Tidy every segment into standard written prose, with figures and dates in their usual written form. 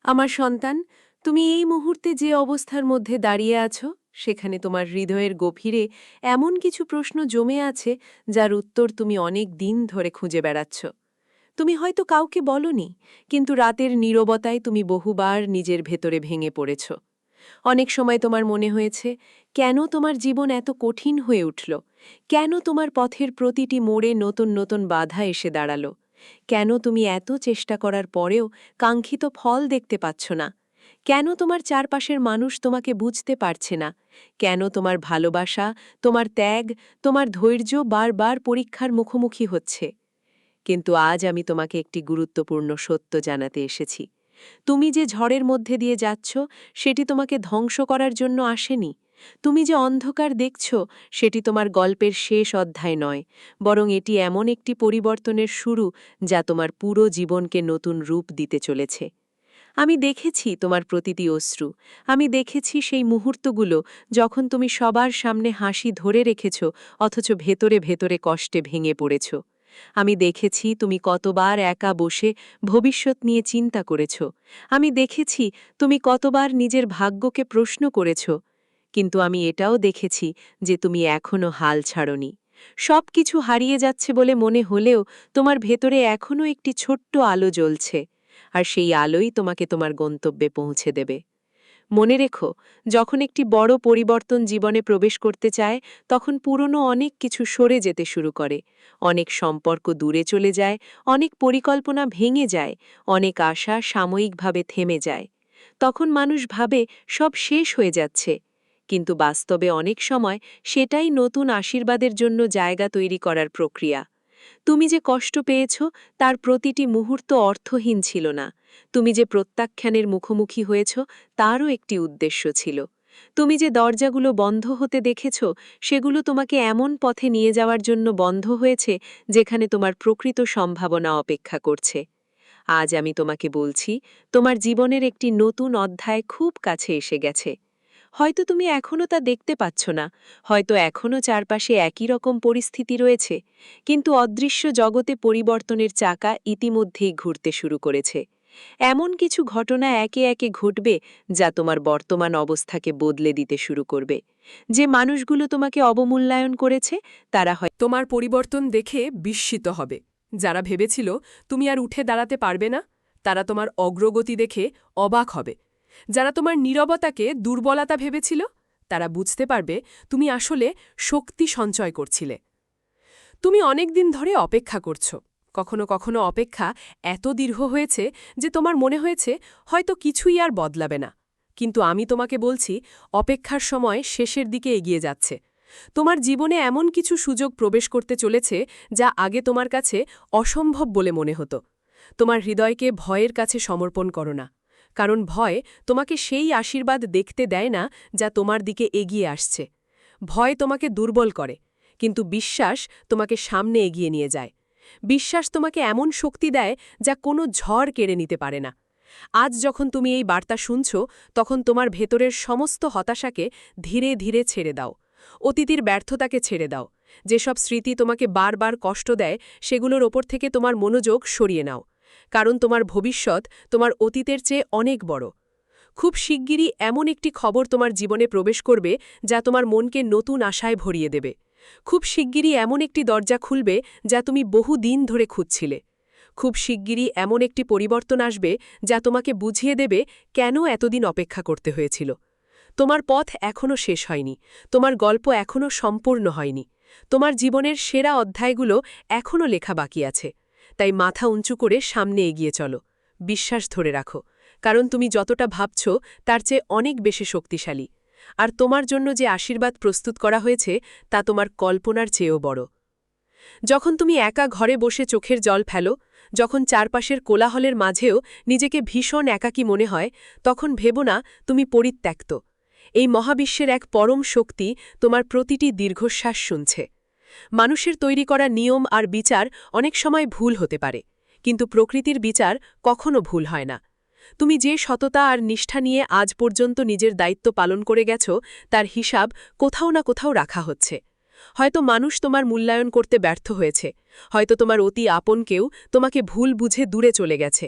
আমার সন্তান, তুমি এই মুহূর্তে যে অবস্থার মধ্যে দাঁড়িয়ে আছো, সেখানে তোমার হৃদয়ের গভীরে এমন কিছু প্রশ্ন জমে আছে যার উত্তর তুমি অনেক দিন ধরে খুঁজে বেড়াচ্ছ। তুমি হয়তো কাউকে বলনি, কিন্তু রাতের নীরবতায় তুমি বহুবার নিজের ভেতরে ভেঙে পড়েছ। অনেক সময় তোমার মনে হয়েছে, কেন তোমার জীবন এত কঠিন হয়ে উঠল? কেন তোমার পথের প্রতিটি মোড়ে নতুন নতুন বাধা এসে দাঁড়ালো? কেন তুমি এত চেষ্টা করার পরেও কাঙ্ক্ষিত ফল দেখতে পাচ্ছ না? কেন তোমার চারপাশের মানুষ তোমাকে বুঝতে পারছে না? কেন তোমার ভালোবাসা, তোমার ত্যাগ, তোমার ধৈর্য বারবার পরীক্ষার মুখোমুখি হচ্ছে? কিন্তু আজ আমি তোমাকে একটি গুরুত্বপূর্ণ সত্য জানাতে এসেছি। তুমি যে ঝড়ের মধ্যে দিয়ে যাচ্ছ, সেটি তোমাকে ধ্বংস করার জন্য আসেনি। তুমি যে অন্ধকার দেখছ, সেটি তোমার গল্পের শেষ অধ্যায় নয়, বরং এটি এমন একটি পরিবর্তনের শুরু যা তোমার পুরো জীবনকে নতুন রূপ দিতে চলেছে। আমি দেখেছি তোমার প্রতিটি অশ্রু। আমি দেখেছি সেই মুহূর্তগুলো যখন তুমি সবার সামনে হাসি ধরে রেখেছ, অথচ ভেতরে ভেতরে কষ্টে ভেঙে পড়েছ। আমি দেখেছি তুমি কতবার একা বসে ভবিষ্যৎ নিয়ে চিন্তা করেছ। আমি দেখেছি তুমি কতবার নিজের ভাগ্যকে প্রশ্ন করেছ। কিন্তু আমি এটাও দেখেছি যে তুমি এখনো হাল ছাড়নি। সব কিছু হারিয়ে যাচ্ছে বলে মনে হলেও তোমার ভেতরে এখনো একটি ছোট্ট আলো জ্বলছে, আর সেই আলোই তোমাকে তোমার গন্তব্যে পৌঁছে দেবে। মনে রেখো, যখন একটি বড় পরিবর্তন জীবনে প্রবেশ করতে চায়, তখন পুরনো অনেক কিছু সরে যেতে শুরু করে। অনেক সম্পর্ক দূরে চলে যায়, অনেক পরিকল্পনা ভেঙে যায়, অনেক আশা সাময়িকভাবে থেমে যায়। তখন মানুষ ভাবে সব শেষ হয়ে যাচ্ছে, কিন্তু বাস্তবে অনেক সময় সেটাই নতুন আশীর্বাদের জন্য জায়গা তৈরি করার প্রক্রিয়া। তুমি যে কষ্ট পেয়েছ, তার প্রতিটি মুহূর্ত অর্থহীন ছিল না। তুমি যে প্রত্যাখ্যানের মুখোমুখি হয়েছ, তারও একটি উদ্দেশ্য ছিল। তুমি যে দরজাগুলো বন্ধ হতে দেখেছ, সেগুলো তোমাকে এমন পথে নিয়ে যাওয়ার জন্য বন্ধ হয়েছে যেখানে তোমার প্রকৃত সম্ভাবনা অপেক্ষা করছে। আজ আমি তোমাকে বলছি, তোমার জীবনের একটি নতুন অধ্যায় খুব কাছে এসে গেছে। হয়তো তুমি এখনও তা দেখতে পাচ্ছ না, হয়তো এখনও চারপাশে একই রকম পরিস্থিতি রয়েছে, কিন্তু অদৃশ্য জগতে পরিবর্তনের চাকা ইতিমধ্যেই ঘুরতে শুরু করেছে। এমন কিছু ঘটনা একে একে ঘটবে যা তোমার বর্তমান অবস্থাকে বদলে দিতে শুরু করবে। যে মানুষগুলো তোমাকে অবমূল্যায়ন করেছে, তারা হয় তোমার পরিবর্তন দেখে বিস্মিত হবে। যারা ভেবেছিল তুমি আর উঠে দাঁড়াতে পারবে না, তারা তোমার অগ্রগতি দেখে অবাক হবে। যারা তোমার নীরবতাকে দুর্বলতা ভেবেছিল, তারা বুঝতে পারবে তুমি আসলে শক্তি সঞ্চয় করছিলে। তুমি অনেক দিন ধরে অপেক্ষা করছো। কখনো কখনো অপেক্ষা এত দীর্ঘ হয়েছে যে তোমার মনে হয়েছে হয়তো কিছুই আর বদলাবে না। কিন্তু আমি তোমাকে বলছি, অপেক্ষার সময় শেষের দিকে এগিয়ে যাচ্ছে। তোমার জীবনে এমন কিছু সুযোগ প্রবেশ করতে চলেছে যা আগে তোমার কাছে অসম্ভব বলে মনে হতো। তোমার হৃদয়কে ভয়ের কাছে সমর্পণ করো না, কারণ ভয় তোমাকে সেই আশীর্বাদ দেখতে দেয় না যা তোমার দিকে এগিয়ে আসছে। ভয় তোমাকে দুর্বল করে, কিন্তু বিশ্বাস তোমাকে সামনে এগিয়ে নিয়ে যায়। বিশ্বাস তোমাকে এমন শক্তি দেয় যা কোনো ঝড় কেড়ে নিতে পারে না। আজ যখন তুমি এই বার্তা শুনছ, তখন তোমার ভেতরের সমস্ত হতাশাকে ধীরে ধীরে ছেড়ে দাও। অতীতের ব্যর্থতাকে ছেড়ে দাও। যেসব স্মৃতি তোমাকে বারবার কষ্ট দেয়, সেগুলোর ওপর থেকে তোমার মনোযোগ সরিয়ে নাও। কারণ তোমার ভবিষ্যৎ তোমার অতীতের চেয়ে অনেক বড়। খুব শিগগিরই এমন একটি খবর তোমার জীবনে প্রবেশ করবে যা তোমার মনকে নতুন আশায় ভরিয়ে দেবে। খুব শিগগিরই এমন একটি দরজা খুলবে যা তুমি বহু দিন ধরে খুঁজছিলে। খুব শিগগিরই এমন একটি পরিবর্তন আসবে যা তোমাকে বুঝিয়ে দেবে কেন এতদিন অপেক্ষা করতে হয়েছিল। তোমার পথ এখনও শেষ হয়নি, তোমার গল্প এখনও সম্পূর্ণ হয়নি। তোমার জীবনের সেরা অধ্যায়গুলো এখনও লেখা বাকি আছে। তাই মাথা উঁচু করে সামনে এগিয়ে চলো। বিশ্বাস ধরে রাখো, কারণ তুমি যতটা ভাবছ তার চেয়ে অনেক বেশি শক্তিশালী। আর তোমার জন্য যে আশীর্বাদ প্রস্তুত করা হয়েছে তা তোমার কল্পনার চেয়েও বড়। যখন তুমি একা ঘরে বসে চোখের জল ফেলো, যখন চারপাশের কোলাহলের মাঝেও নিজেকে ভীষণ একাকী মনে হয়, তখন ভেবো না তুমি পরিত্যক্ত। এই মহাবিশ্বের এক পরম শক্তি তোমার প্রতিটি দীর্ঘশ্বাস শুনছে। মানুষের তৈরি করা নিয়ম আর বিচার অনেক সময় ভুল হতে পারে, কিন্তু প্রকৃতির বিচার কখনো ভুল হয় না। তুমি যে সততা আর নিষ্ঠা নিয়ে আজ পর্যন্ত নিজের দায়িত্ব পালন করে গেছ, তার হিসাব কোথাও না কোথাও রাখা হচ্ছে। হয়তো মানুষ তোমার মূল্যায়ন করতে ব্যর্থ হয়েছে, হয়তো তোমার অতি আপন কেউ তোমাকে ভুল বুঝে দূরে চলে গেছে,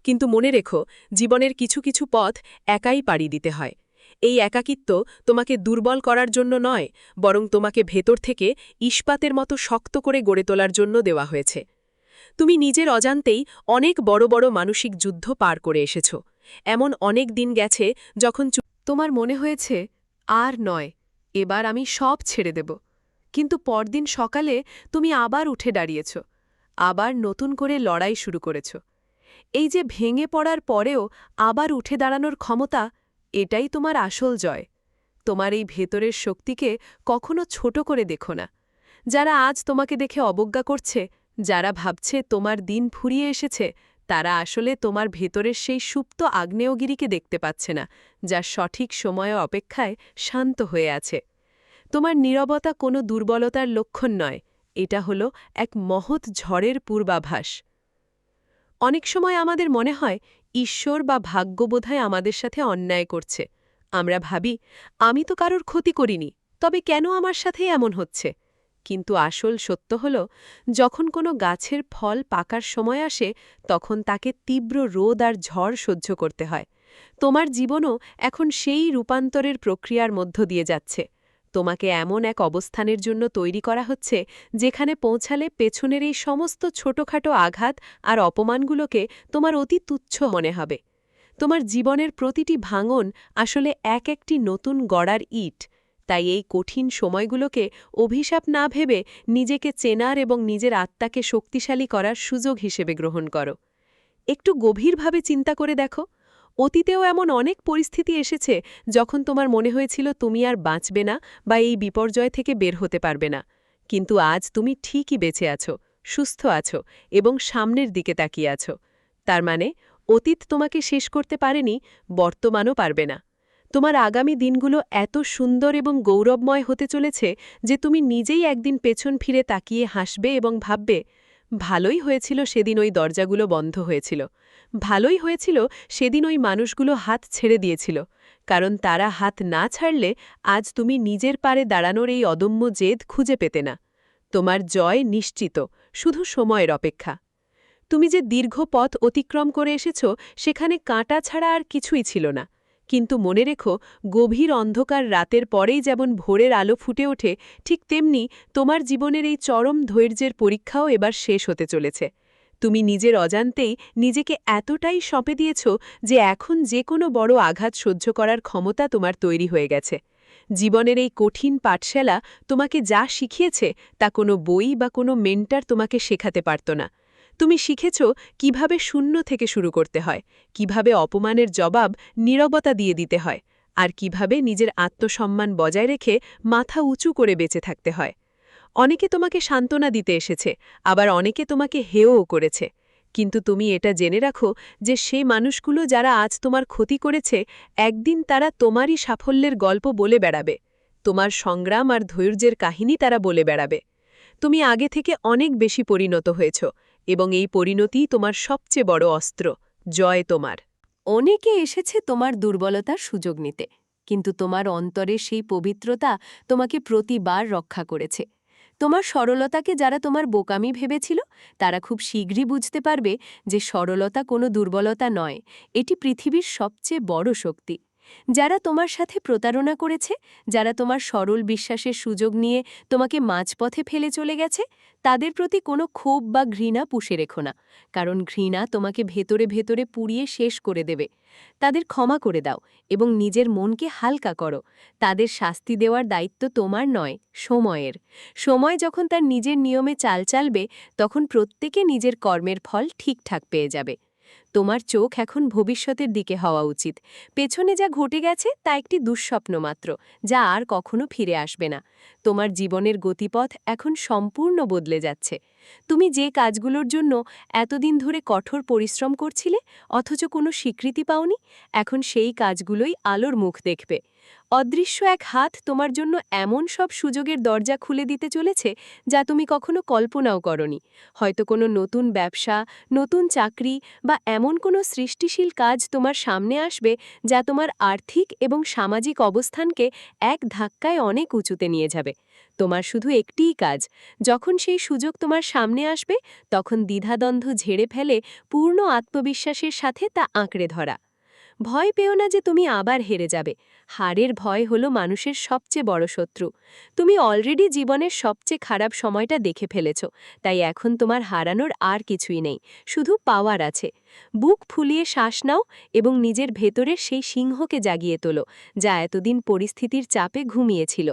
কিন্তু মনে রেখো, জীবনের কিছু কিছু পথ একাই পাড়ি দিতে হয়। এই একাকিত্ব তোমাকে দুর্বল করার জন্য নয়, বরং তোমাকে ভেতর থেকে ইস্পাতের মতো শক্ত করে গড়ে তোলার জন্য দেওয়া হয়েছে। তুমি নিজের অজান্তেই অনেক বড় বড় মানসিক যুদ্ধ পার করে এসেছ। এমন অনেক দিন গেছে যখন তোমার মনে হয়েছে, আর নয়, এবার আমি সব ছেড়ে দেব। কিন্তু পরদিন সকালে তুমি আবার উঠে দাঁড়িয়েছ, আবার নতুন করে লড়াই শুরু করেছ। এই যে ভেঙে পড়ার পরেও আবার উঠে দাঁড়ানোর ক্ষমতা, এটাই তোমার আসল জয়। তোমার এই ভেতরের শক্তিকে কখনো ছোট করে দেখো না। যারা আজ তোমাকে দেখে অবজ্ঞা করছে, যারা ভাবছে তোমার দিন ফুরিয়ে এসেছে, তারা আসলে তোমার ভেতরের সেই সুপ্ত আগ্নেয়গিরিকে দেখতে পাচ্ছে না, যা সঠিক সময়ে অপেক্ষায় শান্ত হয়ে আছে। তোমার নীরবতা কোনো দুর্বলতার লক্ষণ নয়, এটা হলো এক মহৎ ঝড়ের পূর্বাভাস। অনেক সময় আমাদের মনে হয় ঈশ্বর বা ভাগ্য বোধহয় আমাদের সাথে অন্যায় করছে। আমরা ভাবি, আমি তো কারোর ক্ষতি করিনি, তবে কেন আমার সাথে এমন হচ্ছে? কিন্তু আসল সত্য হল, যখন কোনো গাছের ফল পাকার সময় আসে, তখন তাকে তীব্র রোদ আর ঝড় সহ্য করতে হয়। তোমার জীবনও এখন সেই রূপান্তরের প্রক্রিয়ার মধ্য দিয়ে যাচ্ছে। তোমাকে এমন এক অবস্থানের জন্য তৈরি করা হচ্ছে, যেখানে পৌঁছালে পেছনের এই সমস্ত ছোটখাটো আঘাত আর অপমানগুলোকে তোমার অতি তুচ্ছ মনে হবে। তোমার জীবনের প্রতিটি ভাঙন আসলে এক একটি নতুন গড়ার ইট। তাই এই কঠিন সময়গুলোকে অভিশাপ না ভেবে নিজেকে চেনার এবং নিজের আত্মাকে শক্তিশালী করার সুযোগ হিসেবে গ্রহণ করো। একটু গভীরভাবে চিন্তা করে দেখো, অতীতেও এমন অনেক পরিস্থিতি এসেছে যখন তোমার মনে হয়েছিল তুমি আর বাঁচবে না বা এই বিপর্যয় থেকে বের হতে পারবে না। কিন্তু আজ তুমি ঠিকই বেঁচে আছো, সুস্থ আছো এবং সামনের দিকে তাকিয়ে আছো। তার মানে অতীত তোমাকে শেষ করতে পারেনি, বর্তমানও পারবে না। তোমার আগামী দিনগুলো এত সুন্দর এবং গৌরবময় হতে চলেছে যে তুমি নিজেই একদিন পেছন ফিরে তাকিয়ে হাসবে এবং ভাববে, ভালোই হয়েছিল সেদিন ওই দরজাগুলো বন্ধ হয়েছিল। ভালোই হয়েছিল সেদিন ওই মানুষগুলো হাত ছেড়ে দিয়েছিল, কারণ তারা হাত না ছাড়লে আজ তুমি নিজের পারে দাঁড়ানোর এই অদম্য জেদ খুঁজে পেতে না। তোমার জয় নিশ্চিত, শুধু সময়ের অপেক্ষা। তুমি যে দীর্ঘ পথ অতিক্রম করে এসেছ, সেখানে কাঁটা ছাড়া আর কিছুই ছিল না। কিন্তু মনে রেখো, গভীর অন্ধকার রাতের পরেই যেমন ভোরের আলো ফুটে ওঠে, ঠিক তেমনি তোমার জীবনের এই চরম ধৈর্যের পরীক্ষাও এবার শেষ হতে চলেছে। তুমি নিজের অজান্তেই নিজেকে এতটাই সঁপে দিয়েছ যে এখন যে কোনো বড় আঘাত সহ্য করার ক্ষমতা তোমার তৈরি হয়ে গেছে। জীবনের এই কঠিন পাঠশালা তোমাকে যা শিখিয়েছে, তা কোনো বই বা কোনো মেন্টর তোমাকে শেখাতে পারত না। তুমি শিখেছ কিভাবে শূন্য থেকে শুরু করতে হয়, কিভাবে অপমানের জবাব নীরবতা দিয়ে দিতে হয়, আর কিভাবে নিজের আত্মসম্মান বজায় রেখে মাথা উঁচু করে বেঁচে থাকতে হয়। অনেকে তোমাকে সান্ত্বনা দিতে এসেছে, আবার অনেকে তোমাকে হেয়ও করেছে। কিন্তু তুমি এটা জেনে রাখো যে সেই মানুষগুলো যারা আজ তোমার ক্ষতি করেছে, একদিন তারা তোমারই সাফল্যের গল্প বলে বেড়াবে। তোমার সংগ্রাম আর ধৈর্যের কাহিনী তারা বলে বেড়াবে। তুমি আগে থেকে অনেক বেশি পরিণত হয়েছ, এবং এই পরিণতিই তোমার সবচেয়ে বড় অস্ত্র। জয় তোমার। অনেকে এসেছে তোমার দুর্বলতার সুযোগ নিতে, কিন্তু তোমার অন্তরে সেই পবিত্রতা তোমাকে প্রতিবার রক্ষা করেছে। তোমার সরলতাকে যারা তোমার বোকামি ভেবেছিল, তারা খুব শীঘ্রই বুঝতে পারবে যে সরলতা কোনো দুর্বলতা নয়, এটি পৃথিবীর সবচেয়ে বড় শক্তি। যারা তোমার সাথে প্রতারণা করেছে, যারা তোমার সরল বিশ্বাসের সুযোগ নিয়ে তোমাকে মাঝপথে ফেলে চলে গেছে, তাদের প্রতি কোনো ক্ষোভ বা ঘৃণা পুষে রেখো না, কারণ ঘৃণা তোমাকে ভেতরে ভেতরে পুড়িয়ে শেষ করে দেবে। তাদের ক্ষমা করে দাও এবং নিজের মনকে হালকা করো। তাদের শাস্তি দেওয়ার দায়িত্ব তোমার নয়, সময়ের। সময় যখন তার নিজের নিয়মে চাল চালবে, তখন প্রত্যেকে নিজের কর্মের ফল ঠিকঠাক পেয়ে যাবে। তোমার চোখ এখন ভবিষ্যতের দিকে হওয়া উচিত। পেছনে যা ঘটে গেছে তা একটি দুঃস্বপ্ন মাত্র, যা আর কখনো ফিরে আসবে না। তোমার জীবনের গতিপথ এখন সম্পূর্ণ বদলে যাচ্ছে। তুমি যে কাজগুলোর জন্য এতদিন ধরে কঠোর পরিশ্রম করছিলে, অথচ কোনো স্বীকৃতি পাওনি, এখন সেই কাজগুলোই আলোর মুখ দেখবে। অদৃশ্য এক হাত তোমার জন্য এমন সব সুযোগের দরজা খুলে দিতে চলেছে, যা তুমি কখনো কল্পনাও করনি। হয়তো কোনো নতুন ব্যবসা, নতুন চাকরি বা এমন কোনো সৃষ্টিশীল কাজ তোমার সামনে আসবে, যা তোমার আর্থিক এবং সামাজিক অবস্থানকে এক ধাক্কায় অনেক উঁচুতে নিয়ে যাবে। তোমার শুধু একটিই কাজ, যখন সেই সুযোগ তোমার সামনে আসবে তখন দ্বিধাদ্বন্দ্ব ঝেড়ে ফেলে পূর্ণ আত্মবিশ্বাসের সাথে তা আঁকড়ে ধরা। ভয় পেও না যে তুমি আবার হেরে যাবে। হারের ভয় হলো মানুষের সবচেয়ে বড় শত্রু। তুমি অলরেডি জীবনের সবচেয়ে খারাপ সময়টা দেখে ফেলেছ, তাই এখন তোমার হারানোর আর কিছুই নেই, শুধু পাওয়ার আছে। বুক ফুলিয়ে শ্বাস নাও এবং নিজের ভেতরের সেই সিংহকে জাগিয়ে তোলো, যা এতদিন পরিস্থিতির চাপে ঘুমিয়েছিল।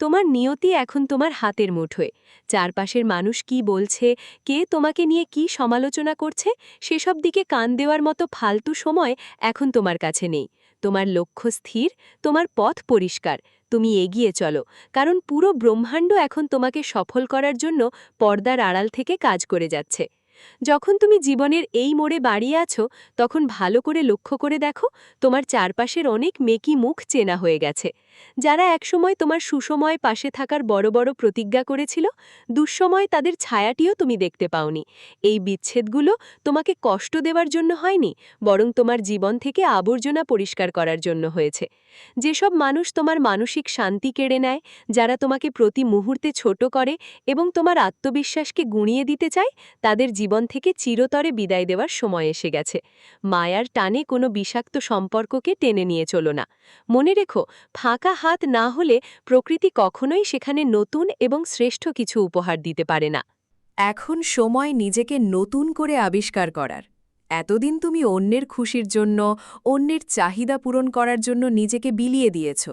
তোমার নিয়তি এখন তোমার হাতের মুঠোয়। চারপাশের মানুষ কি বলছে, কে তোমাকে নিয়ে কি সমালোচনা করছে, সেসব দিকে কান দেওয়ার মতো ফালতু সময় এখন তোমার কাছে নেই। তোমার লক্ষ্য স্থির, তোমার পথ পরিষ্কার, তুমি এগিয়ে চলো, কারণ পুরো ব্রহ্মাণ্ড এখন তোমাকে সফল করার জন্য পর্দার আড়াল থেকে কাজ করে যাচ্ছে। যখন তুমি জীবনের এই মোড়ে দাঁড়িয়ে আছো, তখন ভালো করে লক্ষ্য করে দেখো, তোমার চারপাশের অনেক মেকি মুখ চেনা হয়ে গেছে। যারা একসময় তোমার সুসময় পাশে থাকার বড় বড় প্রতিজ্ঞা করেছিল, দুঃসময় তাদের ছায়াটিও তুমি দেখতে পাওনি। এই বিচ্ছেদগুলো তোমাকে কষ্ট দেওয়ার জন্য হয়নি, বরং তোমার জীবন থেকে আবর্জনা পরিষ্কার করার জন্য হয়েছে। যেসব মানুষ তোমার মানসিক শান্তি কেড়ে নেয়, যারা তোমাকে প্রতি মুহূর্তে ছোট করে এবং তোমার আত্মবিশ্বাসকে গুঁড়িয়ে দিতে চায়, তাদের জীবন থেকে চিরতরে বিদায় দেওয়ার সময় এসে গেছে। মায়ার টানে কোনো বিষাক্ত সম্পর্ককে টেনে নিয়ে চলো না। মনে রেখো, ফাঁকা হাত না হলে প্রকৃতি কখনোই সেখানে নতুন এবং শ্রেষ্ঠ কিছু উপহার দিতে পারে না। এখন সময় নিজেকে নতুন করে আবিষ্কার করার। এতদিন তুমি অন্যের খুশির জন্য, অন্যের চাহিদা পূরণ করার জন্য নিজেকে বিলিয়ে দিয়েছ,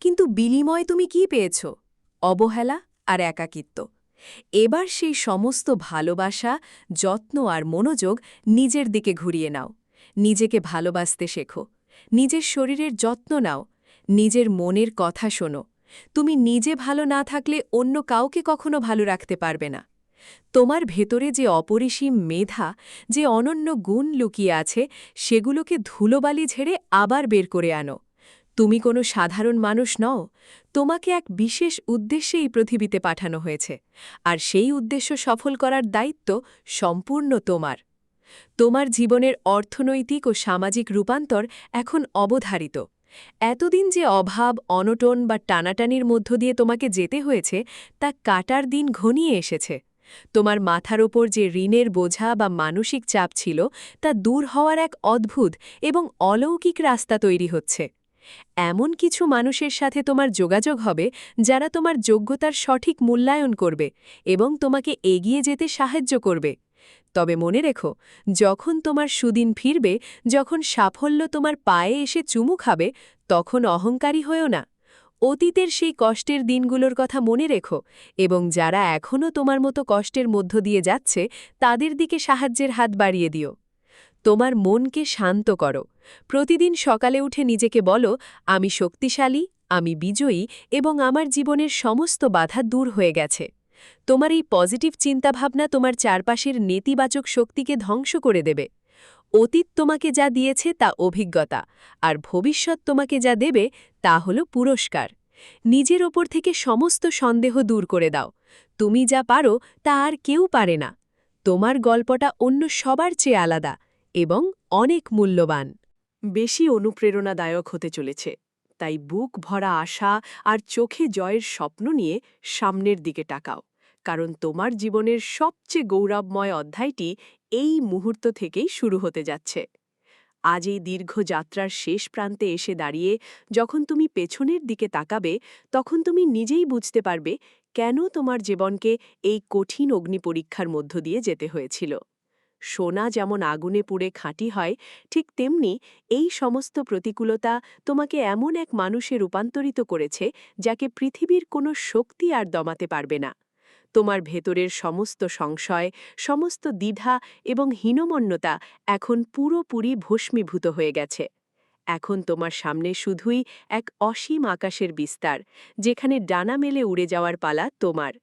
কিন্তু বিনিময় তুমি কি পেয়েছ? অবহেলা আর একাকিত্ব। এবার সেই সমস্ত ভালোবাসা, যত্ন আর মনোযোগ নিজের দিকে ঘুরিয়ে নাও। নিজেকে ভালোবাসতে শেখো, নিজের শরীরের যত্ন নাও, নিজের মনের কথা শোনো। তুমি নিজে ভালো না থাকলে অন্য কাউকে কখনো ভালো রাখতে পারবে না। তোমার ভেতরে যে অপরিসীম মেধা, যে অনন্য গুণ লুকিয়ে আছে, সেগুলোকে ধুলোবালি ঝেড়ে আবার বের করে আনো। তুমি কোনো সাধারণ মানুষ নও, তোমাকে এক বিশেষ উদ্দেশ্যে এই পৃথিবীতে পাঠানো হয়েছে, আর সেই উদ্দেশ্য সফল করার দায়িত্ব সম্পূর্ণ তোমার। তোমার জীবনের অর্থনৈতিক ও সামাজিক রূপান্তর এখন অবধারিত। এতদিন যে অভাব, অনটন বা টানাটানির মধ্য দিয়ে তোমাকে যেতে হয়েছে, তা কাটার দিন ঘনিয়ে এসেছে। তোমার মাথার ওপর যে ঋণের বোঝা বা মানসিক চাপ ছিল, তা দূর হওয়ার এক অদ্ভুত এবং অলৌকিক রাস্তা তৈরি হচ্ছে। এমন কিছু মানুষের সাথে তোমার যোগাযোগ হবে, যারা তোমার যোগ্যতার সঠিক মূল্যায়ন করবে এবং তোমাকে এগিয়ে যেতে সাহায্য করবে। তবে মনে রেখো, যখন তোমার সুদিন ফিরবে, যখন সাফল্য তোমার পায়ে এসে চুমু খাবে, তখন অহংকারী হয়েও না। অতীতের সেই কষ্টের দিনগুলোর কথা মনে রেখো এবং যারা এখনও তোমার মতো কষ্টের মধ্য দিয়ে যাচ্ছে, তাদের দিকে সাহায্যের হাত বাড়িয়ে দিও। তোমার মনকে শান্ত করো। প্রতিদিন সকালে উঠে নিজেকে বলো, আমি শক্তিশালী, আমি বিজয়ী এবং আমার জীবনের সমস্ত বাধা দূর হয়ে গেছে। তোমার এই পজিটিভ চিন্তাভাবনা তোমার চারপাশের নেতিবাচক শক্তিকে ধ্বংস করে দেবে। অতীত তোমাকে যা দিয়েছে তা অভিজ্ঞতা, আর ভবিষ্যৎ তোমাকে যা দেবে তা হল পুরস্কার। নিজের ওপর থেকে সমস্ত সন্দেহ দূর করে দাও। তুমি যা পারো তা আর কেউ পারে না। তোমার গল্পটা অন্য সবার চেয়ে আলাদা এবং অনেক মূল্যবান। বেশি অনুপ্রেরণাদায়ক হতে চলেছে, তাই বুক ভরা আশা আর চোখে জয়ের স্বপ্ন নিয়ে সামনের দিকে তাকাও, কারণ তোমার জীবনের সবচেয়ে গৌরবময় অধ্যায়টি এই মুহূর্ত থেকেই শুরু হতে যাচ্ছে। আজ এই দীর্ঘ যাত্রার শেষ প্রান্তে এসে দাঁড়িয়ে যখন তুমি পেছনের দিকে তাকাবে, তখন তুমি নিজেই বুঝতে পারবে কেন তোমার জীবনকে এই কঠিন অগ্নিপরীক্ষার মধ্য দিয়ে যেতে হয়েছিল। সোনা যেমন আগুনে পুড়ে খাঁটি হয়, ঠিক তেমনি এই সমস্ত প্রতিকূলতা তোমাকে এমন এক মানুষে রূপান্তরিত করেছে, যাকে পৃথিবীর কোনো শক্তি আর দমাতে পারবে না। তোমার ভেতরের সমস্ত সংশয়, সমস্ত দ্বিধা এবং হীনমন্যতা এখন পুরোপুরি ভস্মীভূত হয়ে গেছে। এখন তোমার সামনে শুধুই এক অসীম আকাশের বিস্তার, যেখানে ডানা মেলে উড়ে যাওয়ার পালা তোমার।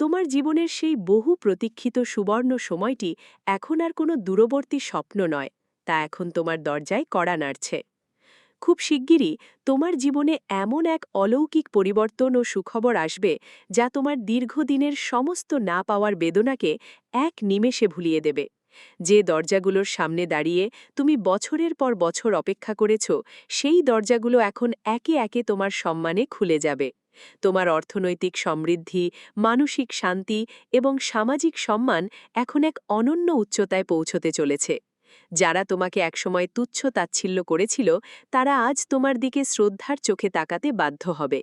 তোমার জীবনের সেই বহু প্রতীক্ষিত সুবর্ণ সময়টি এখন আর কোনো দূরবর্তী স্বপ্ন নয়, তা এখন তোমার দরজায় কড়া নাড়ছে। খুব শিগগিরই তোমার জীবনে এমন এক অলৌকিক পরিবর্তন ও সুখবর আসবে, যা তোমার দীর্ঘদিনের সমস্ত না পাওয়ার বেদনাকে এক নিমেষে ভুলিয়ে দেবে। যে দরজাগুলোর সামনে দাঁড়িয়ে তুমি বছরের পর বছর অপেক্ষা করেছ, সেই দরজাগুলো এখন একে একে তোমার সম্মানে খুলে যাবে। তোমার অর্থনৈতিক সমৃদ্ধি, মানসিক শান্তি এবং সামাজিক সম্মান এখন এক অনন্য উচ্চতায় পৌঁছতে চলেছে। যারা তোমাকে একসময় তুচ্ছ তাচ্ছিল্য করেছিল, তারা আজ তোমার দিকে শ্রদ্ধার চোখে তাকাতে বাধ্য হবে।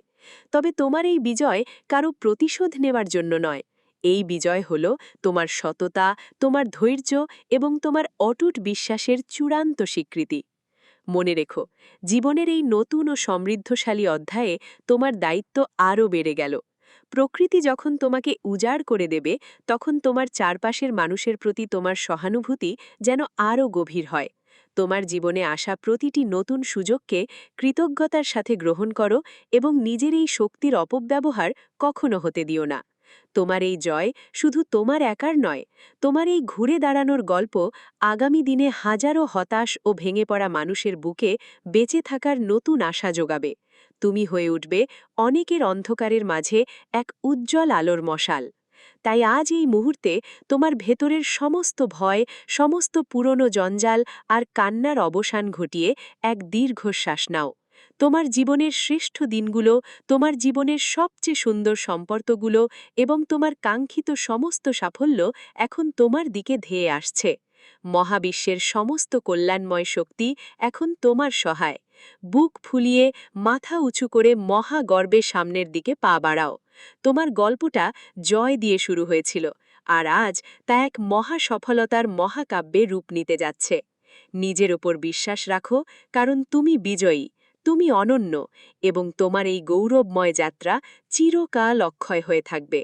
তবে তোমার এই বিজয় কারো প্রতিশোধ নেওয়ার জন্য নয়। এই বিজয় হল তোমার সততা, তোমার ধৈর্য এবং তোমার অটুট বিশ্বাসের চূড়ান্ত স্বীকৃতি। মনে রেখো, জীবনের এই নতুন ও সমৃদ্ধশালী অধ্যায়ে তোমার দায়িত্ব আরও বেড়ে গেল। প্রকৃতি যখন তোমাকে উজাড় করে দেবে, তখন তোমার চারপাশের মানুষের প্রতি তোমার সহানুভূতি যেন আরও গভীর হয়। তোমার জীবনে আসা প্রতিটি নতুন সুযোগকে কৃতজ্ঞতার সাথে গ্রহণ করো এবং নিজের এই শক্তির অপব্যবহার কখনো হতে দিও না। তোমার এই জয় শুধু তোমার একার নয়, তোমার এই ঘুরে দাঁড়ানোর গল্প আগামী দিনে হাজারো হতাশ ও ভেঙে পড়া মানুষের বুকে বেঁচে থাকার নতুন আশা যোগাবে। তুমি হয়ে উঠবে অনেকের অন্ধকারের মাঝে এক উজ্জ্বল আলোর মশাল। তাই আজ এই মুহূর্তে তোমার ভেতরের সমস্ত ভয়, সমস্ত পুরনো জঞ্জাল আর কান্নার অবসান ঘটিয়ে এক দীর্ঘশ্বাস নাও। তোমার জীবনের শ্রেষ্ঠ দিনগুলো, তোমার জীবনের সবচেয়ে সুন্দর সম্পর্কগুলো এবং তোমার কাঙ্ক্ষিত সমস্ত সাফল্য এখন তোমার দিকে ধেয়ে আসছে। মহাবিশ্বের সমস্ত কল্যাণময় শক্তি এখন তোমার সহায়। বুক ফুলিয়ে, মাথা উঁচু করে মহাগর্বে সামনের দিকে পা বাড়াও। তোমার গল্পটা জয় দিয়ে শুরু হয়েছিল, আর আজ তা এক মহা সফলতার মহাকাব্যে রূপ নিতে যাচ্ছে। নিজের ওপর বিশ্বাস রাখো, কারণ তুমি বিজয়ী, তুমি অনন্য এবং তোমার এই গৌরবময় যাত্রা চিরকাল অক্ষয় হয়ে থাকবে।